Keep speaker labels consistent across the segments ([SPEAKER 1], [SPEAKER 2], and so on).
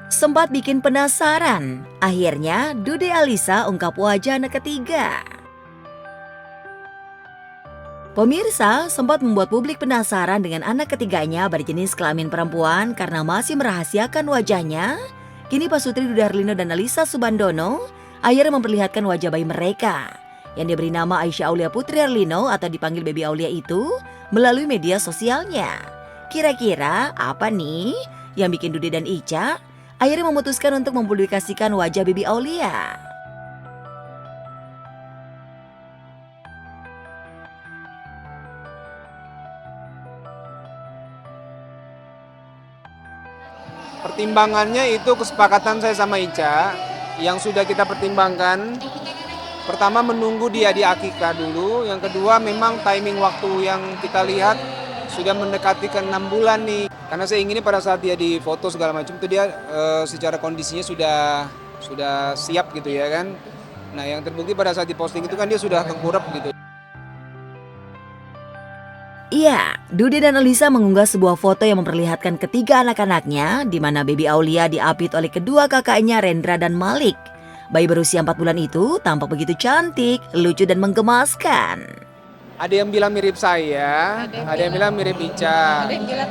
[SPEAKER 1] Sempat bikin penasaran, akhirnya Dude Alisa ungkap wajah anak ketiga. Pemirsa sempat membuat publik penasaran dengan anak ketiganya berjenis kelamin perempuan karena masih merahasiakan wajahnya. Kini Pasutri Dude Harlino dan Alyssa Soebandono akhirnya memperlihatkan wajah bayi mereka yang diberi nama Aisyah Aulia Putri Harlino atau dipanggil Baby Aulia itu melalui media sosialnya. Kira-kira apa nih yang bikin Dude dan Ica akhirnya memutuskan untuk mempublikasikan wajah Baby Aulia?
[SPEAKER 2] Pertimbangannya itu kesepakatan saya sama Ica yang sudah kita pertimbangkan. Pertama menunggu dia di akikah dulu, yang kedua memang timing waktu yang kita lihat sudah mendekati ke 6 bulan nih. Karena saya inginnya pada saat dia di foto segala macam itu dia secara kondisinya sudah siap gitu ya kan. Nah yang terbukti pada saat diposting itu kan dia sudah tengkurap gitu.
[SPEAKER 1] Iya, Dude dan Alyssa mengunggah sebuah foto yang memperlihatkan ketiga anak-anaknya di mana Baby Aulia diapit oleh kedua kakaknya Rendra dan Malik. Bayi berusia 4 bulan itu tampak begitu cantik, lucu dan menggemaskan.
[SPEAKER 2] Ada yang bilang mirip saya, ada yang bilang mirip Ica.
[SPEAKER 3] Ada yang bilang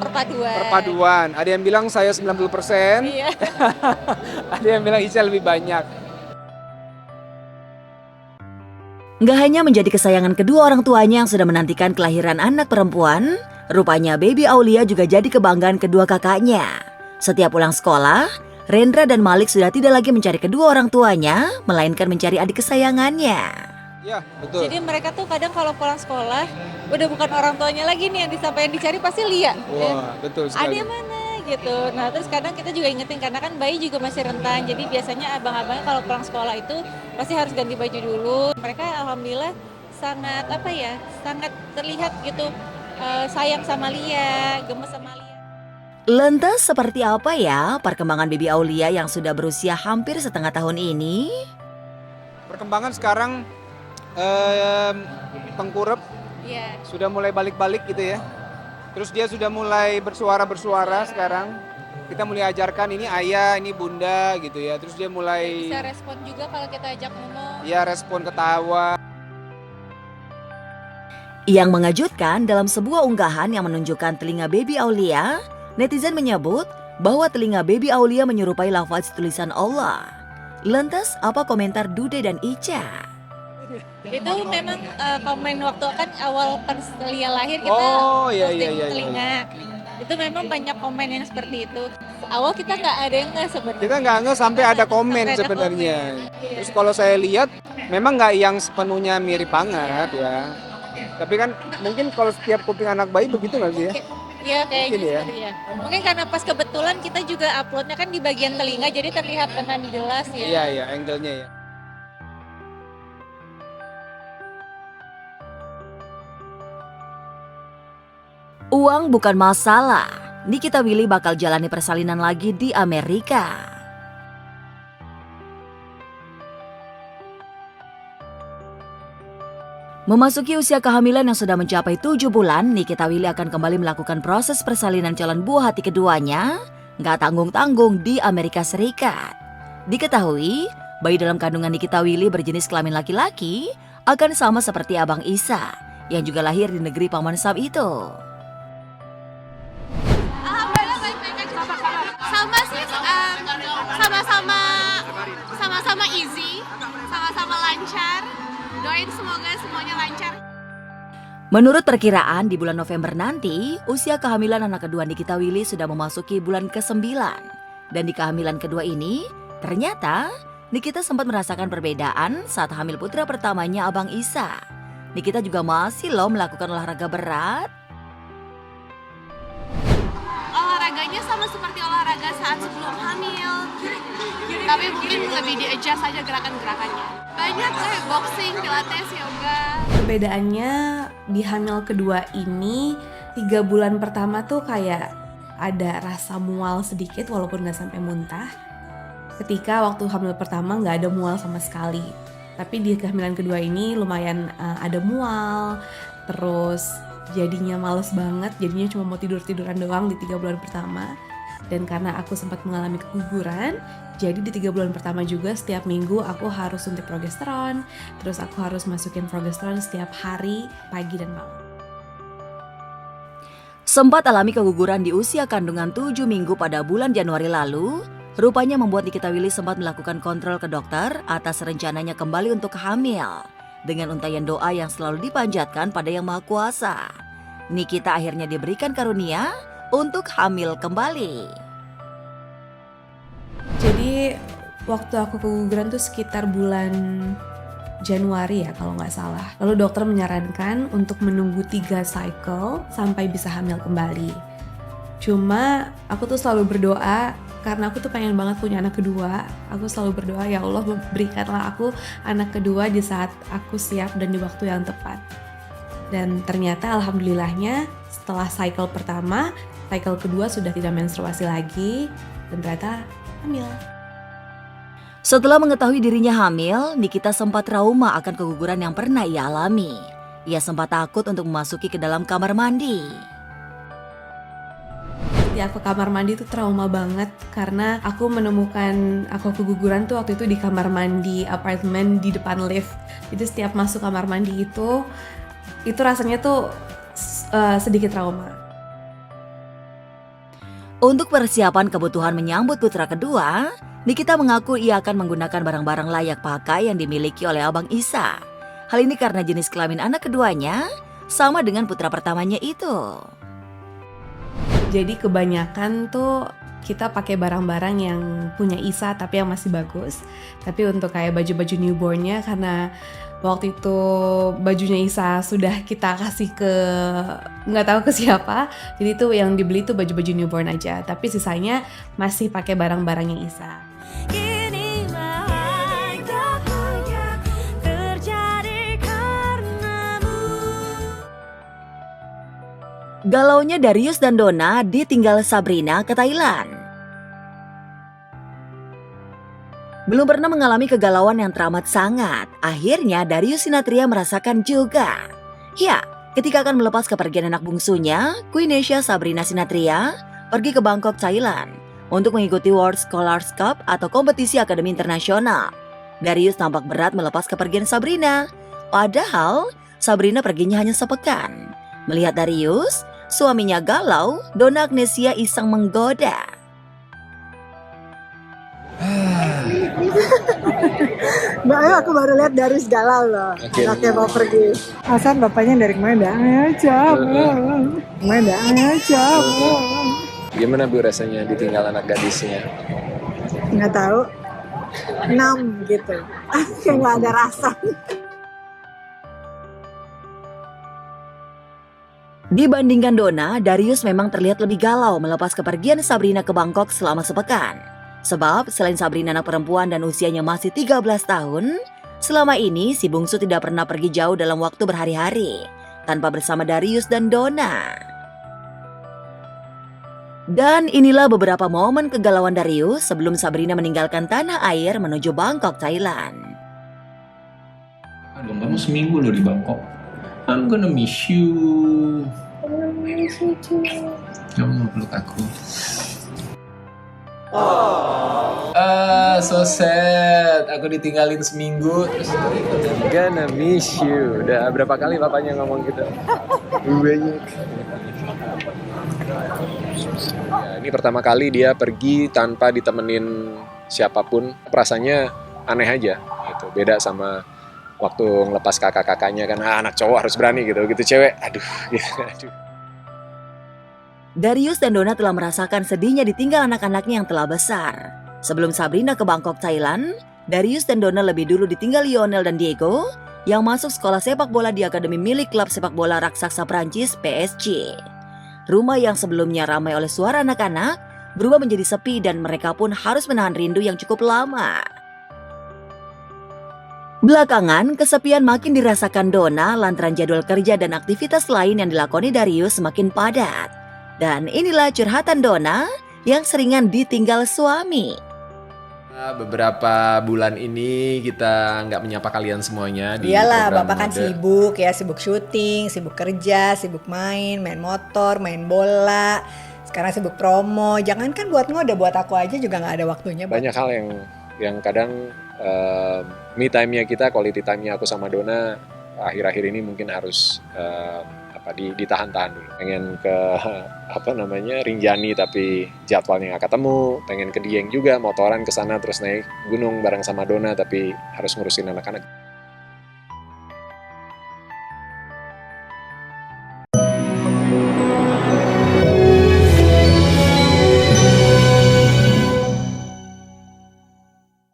[SPEAKER 3] perpaduan.
[SPEAKER 2] Perpaduan, ada yang bilang saya 90%,
[SPEAKER 3] Iya.
[SPEAKER 2] ada yang bilang Ica lebih banyak.
[SPEAKER 1] Nggak hanya menjadi kesayangan kedua orang tuanya yang sudah menantikan kelahiran anak perempuan, rupanya Baby Aulia juga jadi kebanggaan kedua kakaknya. Setiap pulang sekolah, Rendra dan Malik sudah tidak lagi mencari kedua orang tuanya, melainkan mencari adik kesayangannya.
[SPEAKER 2] Ya, betul.
[SPEAKER 3] Jadi mereka tuh kadang kalau pulang sekolah udah bukan orang tuanya lagi nih yang dicari pasti Lia.
[SPEAKER 2] Wah, betul sekali.
[SPEAKER 3] Ada mana gitu. Nah terus kadang kita juga ingetin karena kan bayi juga masih rentan. Jadi biasanya abang-abangnya kalau pulang sekolah itu pasti harus ganti baju dulu. Mereka alhamdulillah sangat sangat terlihat gitu sayang sama Lia, gemes sama Lia.
[SPEAKER 1] Lantas seperti apa ya perkembangan Baby Aulia yang sudah berusia hampir setengah tahun ini?
[SPEAKER 2] Perkembangan sekarang tengkurap
[SPEAKER 3] Iya.
[SPEAKER 2] sudah mulai balik-balik gitu ya. Terus dia sudah mulai bersuara sekarang. Kita mulai ajarkan ini ayah, ini bunda gitu ya. Terus dia mulai
[SPEAKER 3] Bisa respon juga kalau kita ajak ngomong.
[SPEAKER 2] ya respon ketawa.
[SPEAKER 1] Yang mengejutkan dalam sebuah unggahan yang menunjukkan telinga Baby Aulia, netizen menyebut bahwa telinga Baby Aulia menyerupai lafaz tulisan Allah. Lantas apa komentar Dude dan Ica?
[SPEAKER 3] Itu memang komen waktu kan awal pas Lia lahir kita
[SPEAKER 2] Iya,
[SPEAKER 3] posting
[SPEAKER 2] iya.
[SPEAKER 3] telinga. Itu memang banyak komen yang seperti itu. Awal kita nggak ada yang nggak sebenarnya.
[SPEAKER 2] Kita nggak nge sampai ada komen
[SPEAKER 3] Sampai ada
[SPEAKER 2] sebenarnya.
[SPEAKER 3] komen. Iya.
[SPEAKER 2] Terus kalau saya lihat memang nggak yang sepenuhnya mirip banget ya. Tapi kan mungkin kalau setiap kuping anak bayi begitu nggak sih ya?
[SPEAKER 3] Iya kayaknya
[SPEAKER 2] Mungkin ya.
[SPEAKER 3] seperti ya. Mungkin karena pas kebetulan kita juga uploadnya kan di bagian telinga jadi terlihat dengan jelas ya.
[SPEAKER 2] Iya, angle-nya ya.
[SPEAKER 1] Uang bukan masalah. Nikita Willy bakal jalani persalinan lagi di Amerika. Memasuki usia kehamilan yang sudah mencapai 7 bulan, Nikita Willy akan kembali melakukan proses persalinan calon buah hati keduanya. Nggak tanggung-tanggung di Amerika Serikat. Diketahui, bayi dalam kandungan Nikita Willy berjenis kelamin laki-laki akan sama seperti Abang Isa yang juga lahir di negeri Paman Sam itu.
[SPEAKER 4] Sama sih, sama-sama easy, sama-sama lancar. Doain semoga semuanya lancar.
[SPEAKER 1] Menurut perkiraan di bulan November nanti, usia kehamilan anak kedua Nikita Willy sudah memasuki bulan ke-9. Dan di kehamilan kedua ini, ternyata Nikita sempat merasakan perbedaan saat hamil putra pertamanya Abang Isa. Nikita juga masih melakukan olahraga berat.
[SPEAKER 4] Olahraganya sama seperti olahraga saat sebelum hamil, tapi mungkin lebih di-adjust aja gerakan-gerakannya. Banyak kayak boxing, pilates, yoga.
[SPEAKER 5] Perbedaannya di hamil kedua ini 3 bulan pertama tuh kayak ada rasa mual sedikit walaupun gak sampai muntah. Ketika waktu hamil pertama gak ada mual sama sekali. Tapi di kehamilan kedua ini lumayan ada mual, terus jadinya males banget, jadinya cuma mau tidur-tiduran doang di 3 bulan pertama. Dan karena aku sempat mengalami keguguran, jadi di 3 bulan pertama juga setiap minggu aku harus suntik progesteron, terus aku harus masukin progesteron setiap hari, pagi dan malam.
[SPEAKER 1] Sempat alami keguguran di usia kandungan 7 minggu pada bulan Januari lalu, rupanya membuat Nikita Willy sempat melakukan kontrol ke dokter atas rencananya kembali untuk hamil. Dengan untayan doa yang selalu dipanjatkan pada Yang Maha Kuasa, Nikita akhirnya diberikan karunia untuk hamil kembali.
[SPEAKER 5] Jadi waktu aku keguguran tuh sekitar bulan Januari ya kalau nggak salah. Lalu dokter menyarankan untuk menunggu 3 cycle sampai bisa hamil kembali. Cuma aku tuh selalu berdoa karena aku tuh pengen banget punya anak kedua. Aku selalu berdoa, ya Allah berikanlah aku anak kedua di saat aku siap dan di waktu yang tepat. Dan ternyata alhamdulillahnya setelah cycle pertama, cycle kedua sudah tidak menstruasi lagi dan ternyata hamil.
[SPEAKER 1] Setelah mengetahui dirinya hamil, Nikita sempat trauma akan keguguran yang pernah ia alami. Ia sempat takut untuk memasuki ke dalam kamar mandi.
[SPEAKER 5] Setiap ke kamar mandi itu trauma banget karena aku menemukan aku keguguran tuh waktu itu di kamar mandi apartemen di depan lift. Jadi setiap masuk kamar mandi itu rasanya tuh sedikit trauma.
[SPEAKER 1] Untuk persiapan kebutuhan menyambut putra kedua, Nikita mengaku ia akan menggunakan barang-barang layak pakai yang dimiliki oleh Abang Isa. Hal ini karena jenis kelamin anak keduanya sama dengan putra pertamanya itu.
[SPEAKER 5] Jadi kebanyakan tuh kita pakai barang-barang yang punya Isa tapi yang masih bagus. Tapi untuk kayak baju-baju newbornnya karena waktu itu bajunya Isa sudah kita kasih ke nggak tahu ke siapa. Jadi tuh yang dibeli tuh baju-baju newborn aja. Tapi sisanya masih pakai barang-barangnya Isa.
[SPEAKER 1] Galaunya Darius dan Donna ditinggal Sabrina ke Thailand. Belum pernah mengalami kegalauan yang teramat sangat. Akhirnya Darius Sinathrya merasakan juga. Ya, ketika akan melepas kepergian anak bungsunya, Queen Asia Sabrina Sinathrya pergi ke Bangkok, Thailand untuk mengikuti World Scholars Cup atau kompetisi akademi internasional. Darius tampak berat melepas kepergian Sabrina. Padahal Sabrina perginya hanya sepekan. Melihat Darius, suaminya galau, Donna Agnesia iseng menggoda.
[SPEAKER 6] Mbak Ayu, aku baru lihat Darius galau loh. Anaknya mau pergi. Hasan bapaknya dari kemana?
[SPEAKER 7] Gimana Bu rasanya ditinggal anak gadisnya?
[SPEAKER 6] Nggak tahu. 6 gitu. Kayak nggak ada rasa.
[SPEAKER 1] Dibandingkan Donna, Darius memang terlihat lebih galau melepas kepergian Sabrina ke Bangkok selama sepekan. Sebab selain Sabrina anak perempuan dan usianya masih 13 tahun, selama ini si bungsu tidak pernah pergi jauh dalam waktu berhari-hari tanpa bersama Darius dan Donna. Dan inilah beberapa momen kegalauan Darius sebelum Sabrina meninggalkan tanah air menuju Bangkok, Thailand.
[SPEAKER 8] Aduh, kamu seminggu loh di Bangkok. I'm gonna miss you. Kamu mau peluk aku? So sad. Aku ditinggalin seminggu terus
[SPEAKER 7] Gonna miss you. Udah berapa kali papanya ngomong gitu? Banyak. Ya, ini pertama kali dia pergi tanpa ditemenin siapapun. Perasaannya aneh aja gitu. Beda sama waktu ngelepas kakak-kakaknya kan, anak cowok harus berani gitu cewek, aduh.
[SPEAKER 1] Darius dan Donna telah merasakan sedihnya ditinggal anak-anaknya yang telah besar. Sebelum Sabrina ke Bangkok, Thailand, Darius dan Donna lebih dulu ditinggal Lionel dan Diego yang masuk sekolah sepak bola di akademi milik klub sepak bola raksasa Prancis PSG. Rumah yang sebelumnya ramai oleh suara anak-anak berubah menjadi sepi dan mereka pun harus menahan rindu yang cukup lama. Belakangan, kesepian makin dirasakan Donna lantaran jadwal kerja dan aktivitas lain yang dilakoni Darius semakin padat. Dan inilah curhatan Donna yang seringan ditinggal suami.
[SPEAKER 7] Beberapa bulan ini kita nggak menyapa kalian semuanya di
[SPEAKER 9] Iyalah,
[SPEAKER 7] program
[SPEAKER 9] Bapak kan
[SPEAKER 7] Mode.
[SPEAKER 9] sibuk ya, sibuk syuting, sibuk kerja, sibuk main motor, main bola,
[SPEAKER 6] Sekarang sibuk promo, jangankan buat ngode, buat aku aja juga nggak ada waktunya.
[SPEAKER 7] Banyak hal yang kadang me time-nya kita, quality time-nya aku sama Dona akhir-akhir ini mungkin harus ditahan-tahan dulu. Pengen ke Rinjani tapi jadwalnya nggak ketemu. Pengen ke Dieng juga, motoran ke sana terus naik gunung bareng sama Dona tapi harus ngurusin anak-anak.